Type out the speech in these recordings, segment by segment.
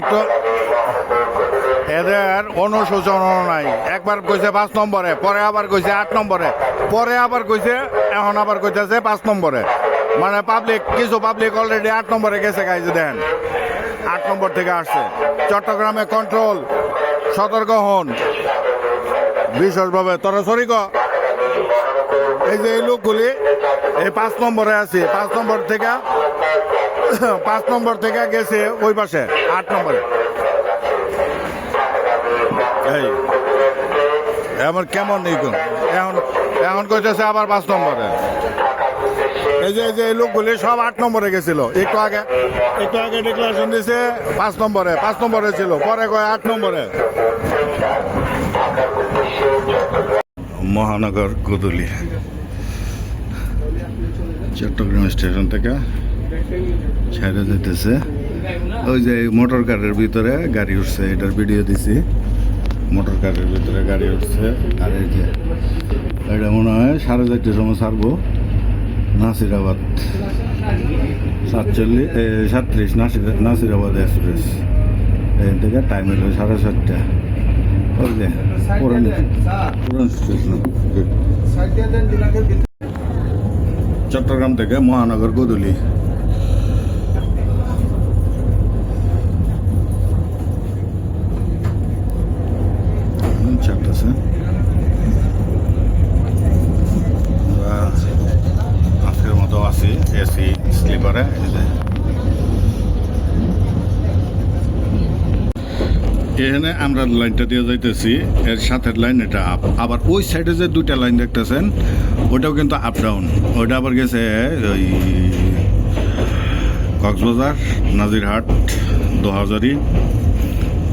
একটু এদের অনুশোচনা নাই। একবার কইছে 5 নম্বরে, পরে আবার কইছে 8 নম্বরে, পরে আবার কইছে, এখন আবার কইতেছে 5 নম্বরে। মানে পাবলিক, কিছু পাবলিক অলরেডি 8 নম্বরে গেছে গাইছে, দেখেন 8 নম্বর থেকে আসছে। চট্টগ্রামে কন্ট্রোল, সতর্ক হন বিশেষভাবে। তোরা সরিক এই যে এই লোকগুলি এই 5 নম্বরে আছে, 5 নম্বর থেকে 5 নম্বর থেকে গেছে ওই পাশে 8 নম্বরে। এই এমন কেমন নেই এখন, এখন কইতেছে আবার 5 নম্বরে। এই যে এই লোকগুলি সব 8 নম্বরে গেছিল। একটু আগে ডিক্লারেশন দিছে 5 নম্বরে, 5 নম্বরে ছিল, পরে কয় 8 নম্বরে। মহানগর গোদুলি চট্টগ্রাম স্টেশন থেকে ছেড়ে যেতেছে। ওই যে মোটর কারের ভিতরে গাড়ি উঠছে, এটার ভিডিও দিছি। মোটর কারের ভিতরে গাড়ি উঠছে। আর এই যে এটা মনে হয় 4:30টার সময় ছাড়বো নাসিরাবাদ 37 নাসিরাবাদ এক্সপ্রেস। এখান থেকে টাইম হলো 7:30টা। ওই যে পুরান স্টেশন চট্টগ্রাম থেকে মহানগর গোদুলি। ছাড়তেছে আজকের মতো আছি এসি স্লিপারে। এখানে আমরা লাইনটা দিয়ে যাইতেছি, এর সাথের লাইন এটা আপ। আবার ওই সাইডে যে 2টা লাইন দেখতেছেন ওইটাও কিন্তু আপ ডাউন। ওইটা আবার গেছে ওই কক্সবাজার, নাজিরহাট, দোহাজারি,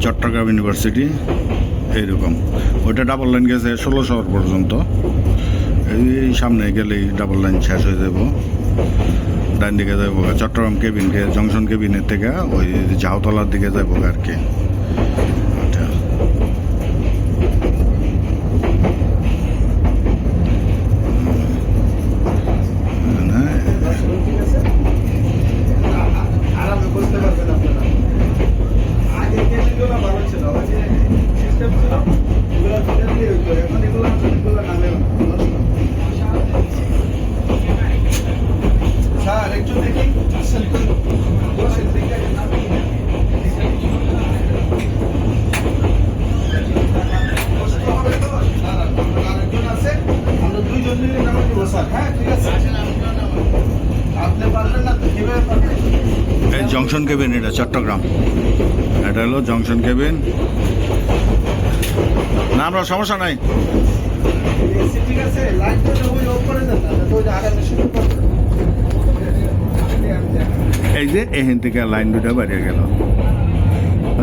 চট্টগ্রাম ইউনিভার্সিটি, এইরকম। ওইটা ডাবল লাইন গেছে 16 শহর পর্যন্ত। এই সামনে গেলেই ডাবল লাইন শেষ হয়ে যাব। ডাইন দিকে যাবো চট্টগ্রাম কেবিনকে, জংশন কেবিনের থেকে ওই ঝাউতলার দিকে যাবো আর কি। এই জংশন কেবিন, এটা চট্টগ্রাম, এটা হলো জংশন কেবিন। না আমরা সমস্যা নাই। এই যে এখান থেকে লাইন 2টা বাড়িয়ে গেল,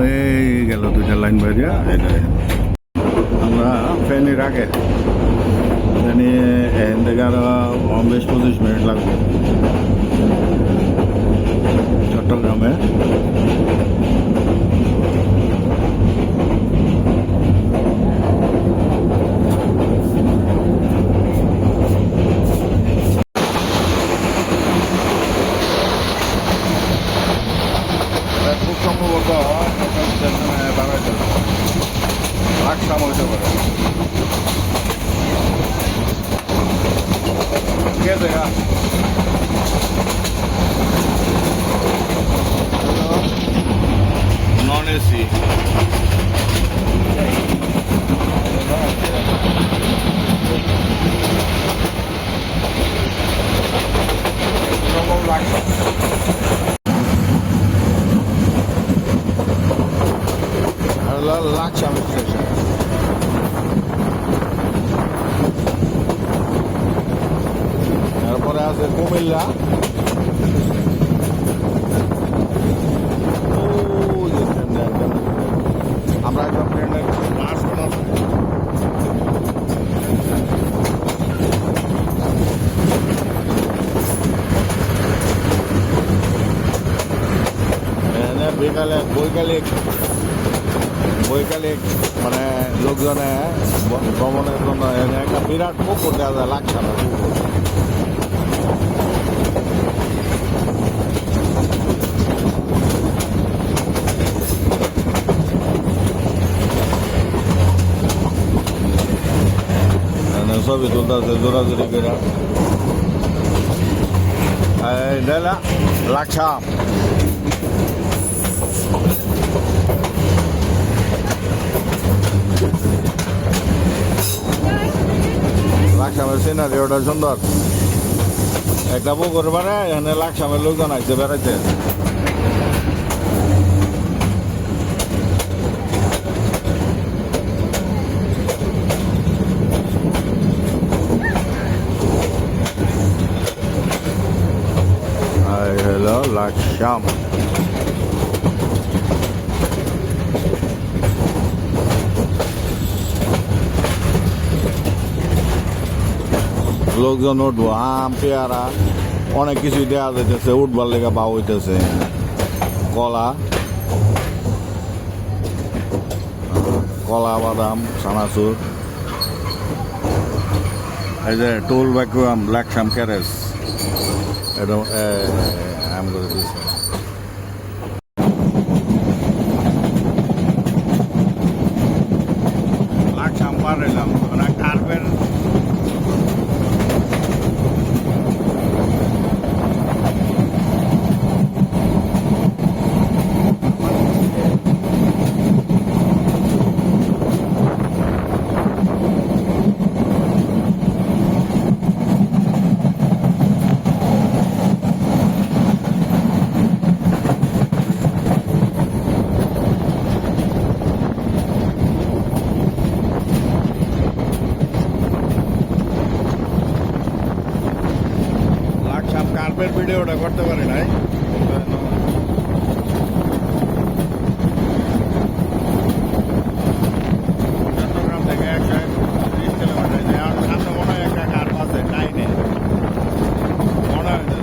এই গেল 2টা লাইন বাড়িয়া। আমরা ফেনীর আগে, ফেনী এখান থেকে আরো 20-25 মিনিট লাগবে চট্টগ্রামে। খুব সম্ভবত বাড়াইতে লাকসাম হইতে পারে। গেছে নন এসি। লাকসাম স্টেশন। তারপরে আছে কুমিল্লা। আমরা একদম ট্রেনের বিকালে বৈকালিক মানে লোকজনে ভ্রমণের জন্য একটা বিরাট পুকুর দেওয়া যায়, লাকসামে পুকুর। ছবি তুলতেছে জোরাজুরি করে লাকসাম লাকসামের সিনারি ওটা সুন্দর একটা পুকুর পারে এখানে লাকসামের লোকজন আসছে বেড়াইতে হলো লাকসাম লোকজন উঠবো আম পেয়ারা অনেক কিছুই দেওয়া যাইতেছে উঠবার লেগে বা হইতেছে কলা কলা বাদাম চানাচুর এই যে টোল ভ্যাকুয়াম লাকসাম ক্যারেজ এটা আম করে দিয়েছে লাকসাম পার এলাম কার্পের কার্পের ভিডিওটা করতে পারি নাই চট্টগ্রাম থেকে 130 কিলোমিটার সামনে মনে হয় একটা কার্প আছে টাইনে মনে হয়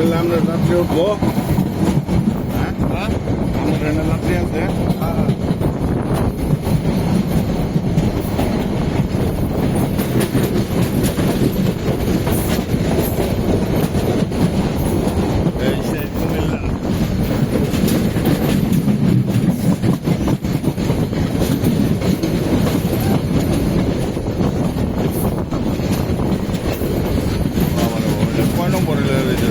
কুমিল্লা আমরা রাত্রে উঠবো। হ্যাঁ আমার ট্রেনে রাত্রি আছে। এই সেই কুমিল্লা। কয় নম্বরে লেগে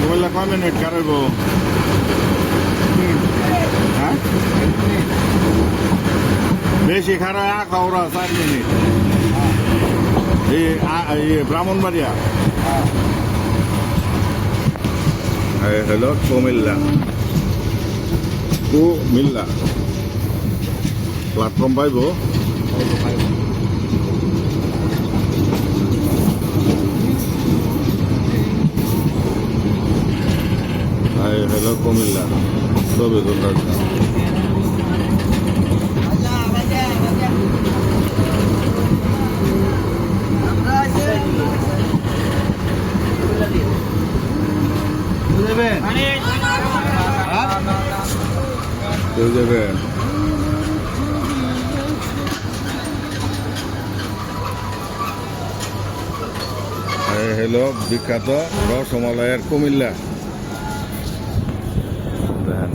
কুমিল্লা কয় মিনিট কারব? হ্যাঁ বেশি খারাপ খাওয়া 4 মিনিট। এই ব্রাহ্মণবাড়িয়া হলো কুমিল্লা। কুমিল্লা প্ল্যাটফর্ম পাইব। হলো কুমিল্লা ছবি তোলার কেউ যাবেন? হলো বিখ্যাত রসমালাইয়ের কুমিল্লা। দেখেন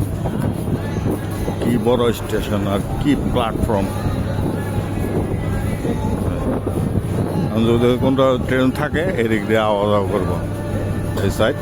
কি বড় স্টেশন আর কি প্ল্যাটফর্ম। যদি কোনটা ট্রেন থাকে এদিক দিয়ে আওয়া যাওয়া করবো। এই সাইড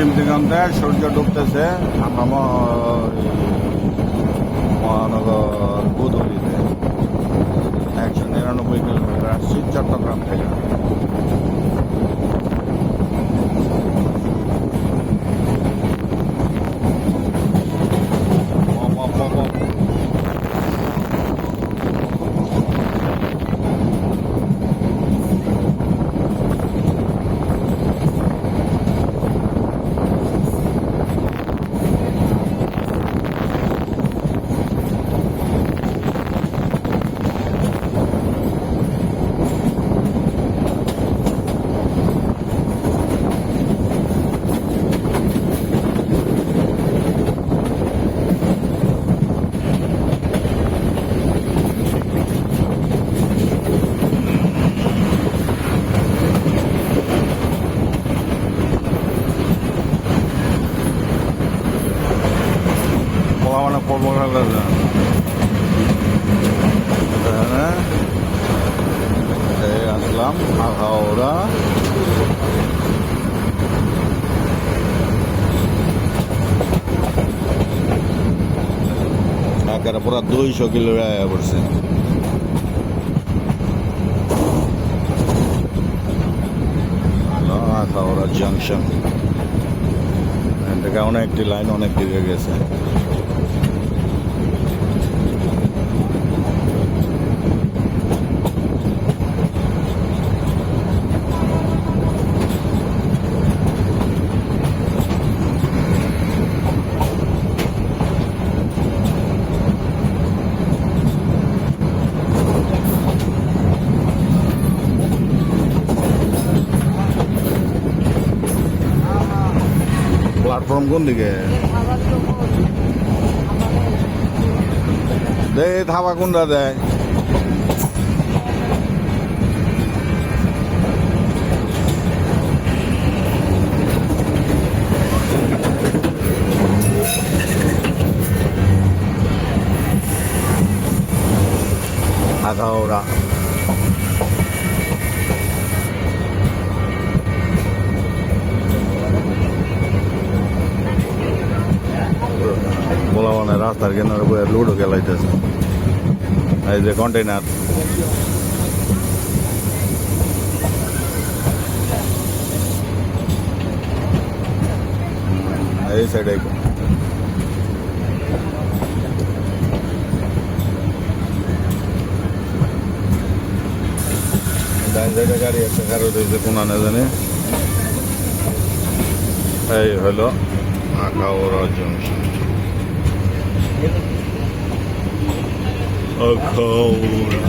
পশ্চিম দিগন্তে সূর্য ডুবতেছে। আমরা মহানগর বুধুরিতে 199 কিলোমিটার আসছি চট্টগ্রাম থেকে। মানে পর্ব আসলাম আখাউড়া। একেবারে পুরা 200 কিলো আয়া পড়ছে। আখাউড়া জাংশন থেকে অনেকটি লাইন অনেক দিকে গেছে। প্ল্যাটফর্ম কোন দিকে দেয়? থাবা কোনটা দেয়? আখাউড়া বলা মানে রাস্তার কেনারে বইয়ে লুডো খেলাইতেছে। এই যে কন্টেইনার এই সাইডে ডান সাইডে গাড়ি একটা কারো রয়েছে কোনা না জানে। এই হলো আখাউড়া জংশন। Akhora.